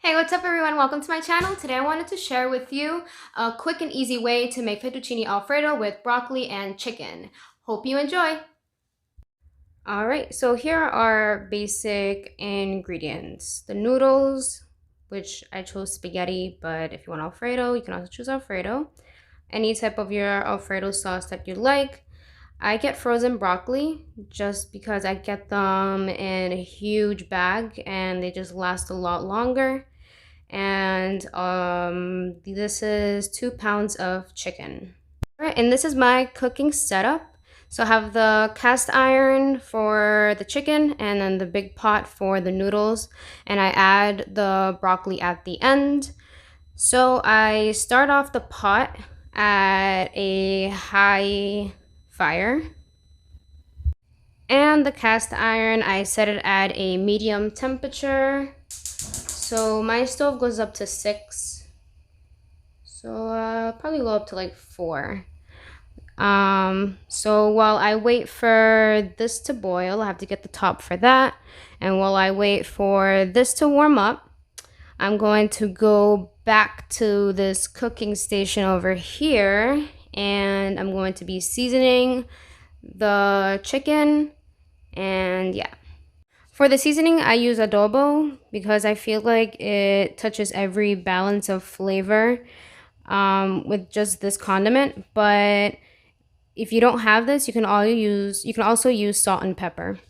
Hey, what's up everyone? Welcome to my channel. Today I wanted to share with you a quick and easy way to make fettuccine alfredo with broccoli and chicken. Hope you enjoy! Alright, so here are our basic ingredients. The noodles, which I chose spaghetti, but if you want alfredo, you can also choose alfredo. Any type of your alfredo sauce that you like. I get frozen broccoli just because I get them in a huge bag and they just last a lot longer. And this is 2 pounds of chicken. All right, and this is my cooking setup. So I have the cast iron for the chicken and then the big pot for the noodles, and I add the broccoli at the end. So I start off the pot at a high fire, and the cast iron I set it at a medium temperature. So my stove goes up to 6. So probably go up to like 4. So while I wait for this to boil, I have to get the top for that. And while I wait for this to warm up, I'm going to go back to this cooking station over here, and I'm going to be seasoning the chicken. And yeah. For the seasoning, I use Adobo because I feel like it touches every balance of flavor with just this condiment. But if you don't have this, you can also use salt and pepper.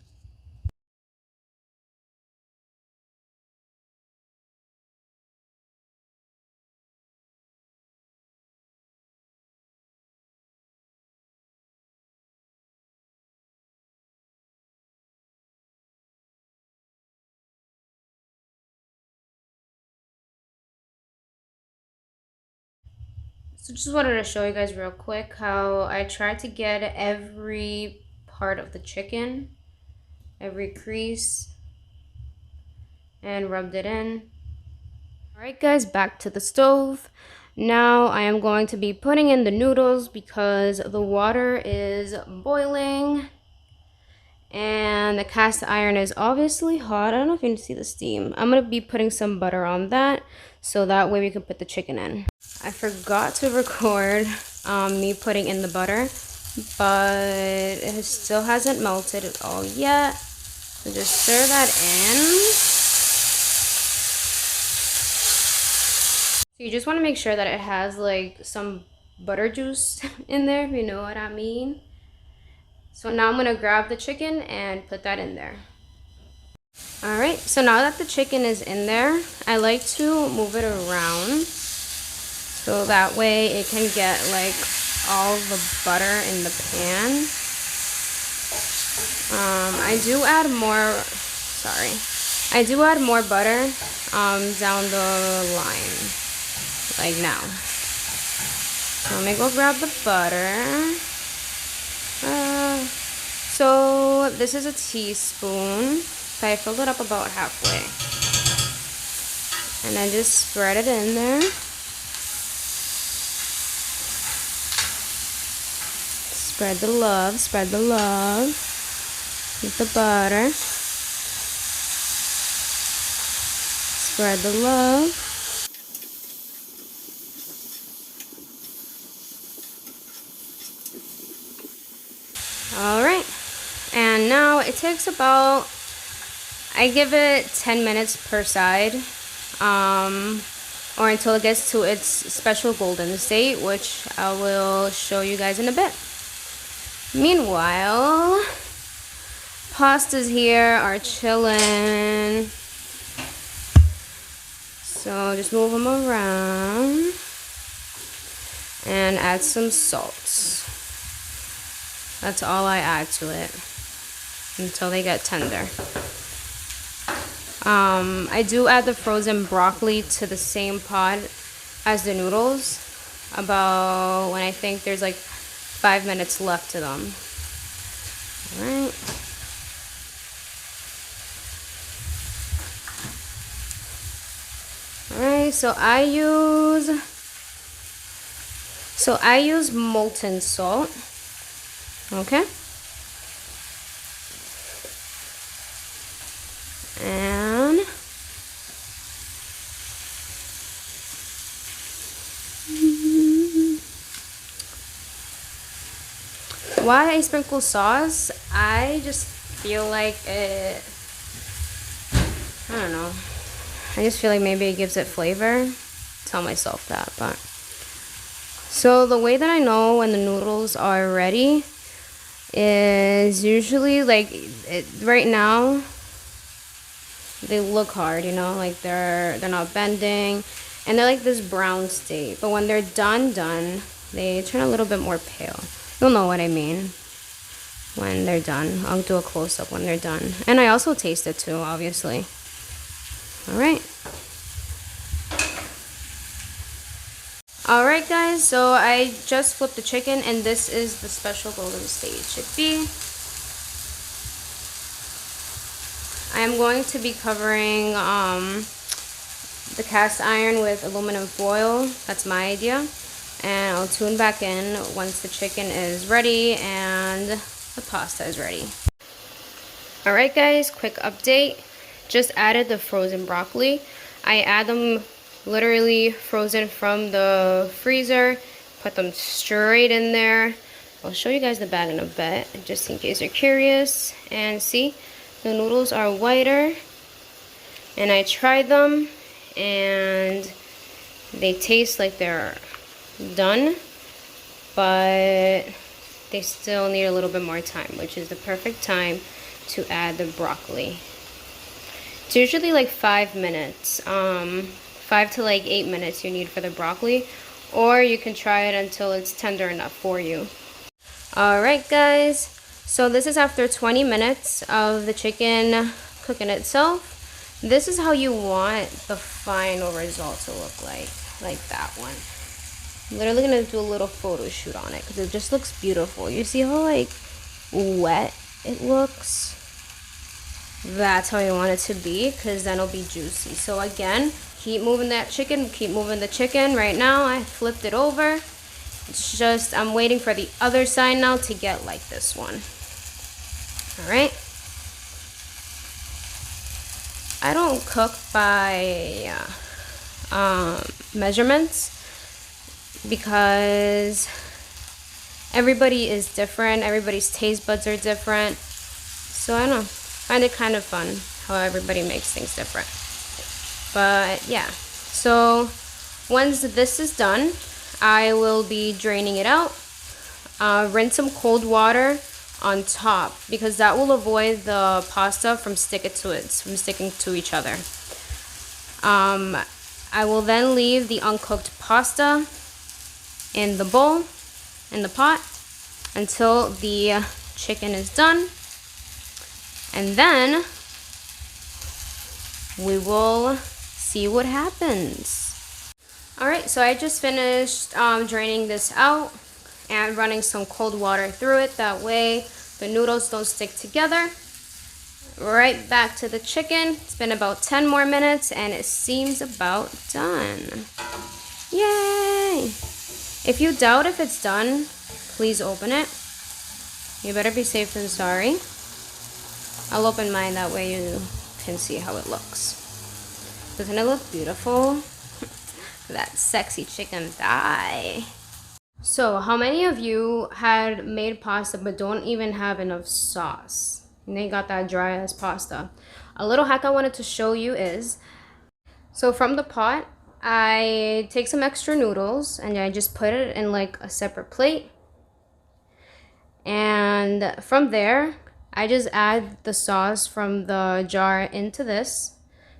So just wanted to show you guys real quick how I try to get every part of the chicken, every crease, and rubbed it in. Alright guys, back to the stove. Now I am going to be putting in the noodles because the water is boiling and the cast iron is obviously hot. I don't know if you can see the steam. I'm going to be putting some butter on that so that way we can put the chicken in. I forgot to record me putting in the butter, but it still hasn't melted at all yet. So just stir that in. So you just want to make sure that it has like some butter juice in there, if you know what I mean. So now I'm going to grab the chicken and put that in there. Alright, so now that the chicken is in there, I like to move it around so that way it can get like all the butter in the pan. I do add more butter down the line, like now. So let me go grab the butter. So this is a teaspoon. So I filled it up about halfway. And I just spread it in there. Spread the love with the butter. Spread the love. Alright, and now it takes about, I give it 10 minutes per side, or until it gets to its special golden state, which I will show you guys in a bit. Meanwhile, pastas here are chilling, so just move them around and add some salt. That's all I add to it until they get tender. I do add the frozen broccoli to the same pot as the noodles, about when I think there's like 5 minutes left to them. Alright. Alright, so I use molten salt. Okay. And Why I sprinkle sauce? I just feel like it, I don't know. I just feel like maybe it gives it flavor. Tell myself that, but. So the way that I know when the noodles are ready is usually like right now they look hard, you know, like they're not bending and they're like this brown state. But when they're done, they turn a little bit more pale. You'll know what I mean when they're done. I'll do a close-up when they're done. And I also taste it too, obviously. All right. All right, guys, so I just flipped the chicken, and this is the special golden state chickpea. I am going to be covering the cast iron with aluminum foil. That's my idea. And I'll tune back in once the chicken is ready and the pasta is ready. All right, guys, quick update. Just added the frozen broccoli. I add them literally frozen from the freezer. Put them straight in there. I'll show you guys the bag in a bit, just in case you're curious. And see, the noodles are whiter. And I tried them, and they taste like they're done, but they still need a little bit more time, which is the perfect time to add the broccoli. It's usually like 5 minutes, 5 to like 8 minutes you need for the broccoli, or you can try it until it's tender enough for you. Alright, guys, so this is after 20 minutes of the chicken cooking itself. This is how you want the final result to look like that one. I'm literally gonna do a little photo shoot on it because it just looks beautiful. You see how like wet it looks? That's how you want it to be, because then it'll be juicy. So again, keep moving that chicken, keep moving the chicken. Right now I flipped it over. It's just I'm waiting for the other side now to get like this one. All right, I don't cook by measurements because everybody is different, everybody's taste buds are different, so I don't know, find it kind of fun how everybody makes things different. But yeah, so once this is done, I will be draining it out. Rinse some cold water on top because that will avoid the pasta from sticking to each other. I will then leave the uncooked pasta in the bowl, in the pot, until the chicken is done, and then we will see what happens. Alright, so I just finished draining this out and running some cold water through it. That way the noodles don't stick together. Right back to the chicken. It's been about 10 more minutes and it seems about done. Yay! If you doubt if it's done, please open it. You better be safe than sorry. I'll open mine, that way you can see how it looks. Doesn't it look beautiful? That sexy chicken thigh. So, how many of you had made pasta but don't even have enough sauce? And they got that dry ass pasta. A little hack I wanted to show you is, so from the pot, I take some extra noodles and I just put it in like a separate plate. And from there, I just add the sauce from the jar into this,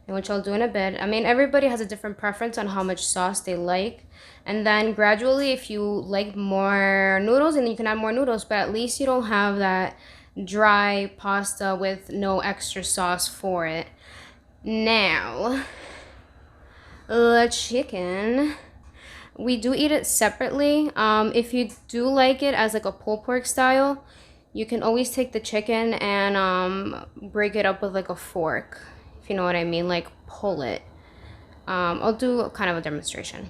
which I'll do in a bit. I mean, everybody has a different preference on how much sauce they like. And then gradually, if you like more noodles, and you can add more noodles, but at least you don't have that dry pasta with no extra sauce for it. Now, the chicken, we do eat it separately. If you do like it as like a pulled pork style, you can always take the chicken and break it up with like a fork, if you know what I mean, like pull it. I'll do kind of a demonstration.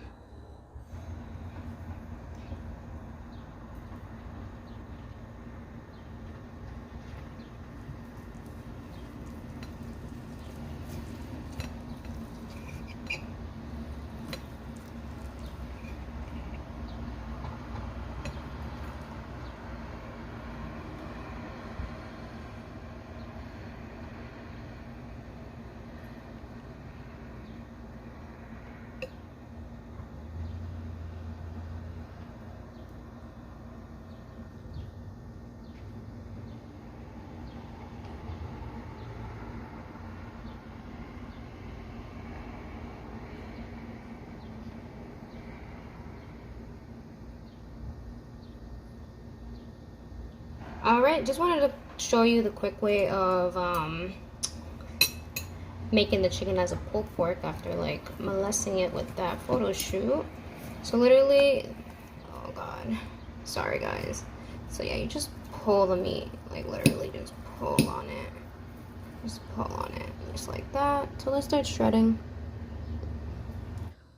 Alright, just wanted to show you the quick way of making the chicken as a pulled pork after like molesting it with that photo shoot. So literally, oh god, sorry guys. So yeah, you just pull the meat, like literally just pull on it. Just pull on it, just like that, till it starts shredding.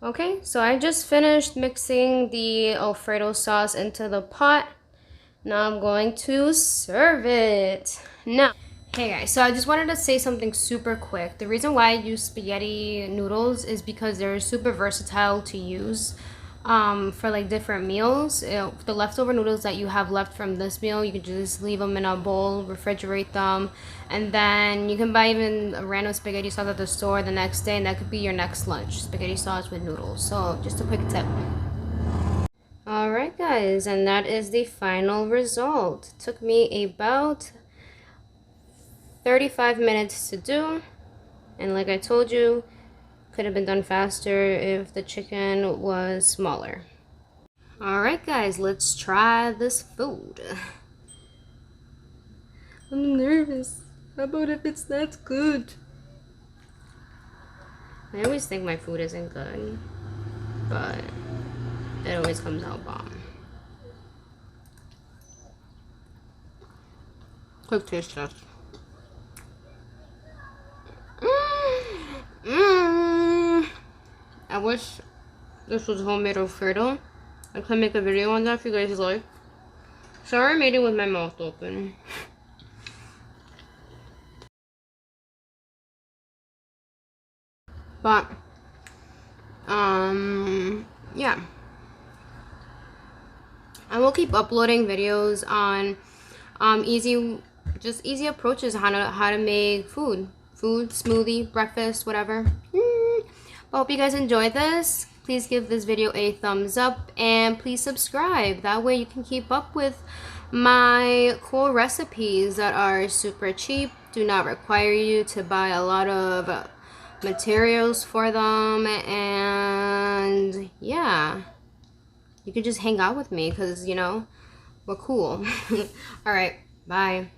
Okay, so I just finished mixing the Alfredo sauce into the pot. Now I'm going to serve it. Now, hey guys, so I just wanted to say something super quick. The reason why I use spaghetti noodles is because they're super versatile to use for like different meals. The leftover noodles that you have left from this meal, you can just leave them in a bowl, refrigerate them, and then you can buy even a random spaghetti sauce at the store the next day, and that could be your next lunch, spaghetti sauce with noodles. So just a quick tip. Alright guys, and that is the final result. It took me about 35 minutes to do, and like I told you, could have been done faster if the chicken was smaller. Alright guys, let's try this food. I'm nervous. How about if it's not good? I always think my food isn't good, but it always comes out bomb. Quick taste test. I wish this was homemade Alfredo. I could make a video on that if you guys like. Sorry I made it with my mouth open. But, yeah. I will keep uploading videos on easy approaches how to make food, smoothie, breakfast, whatever. But hope you guys enjoyed this. Please give this video a thumbs up and please subscribe. That way you can keep up with my cool recipes that are super cheap, do not require you to buy a lot of materials for them, and yeah, you can just hang out with me because, you know, we're cool. All right, bye.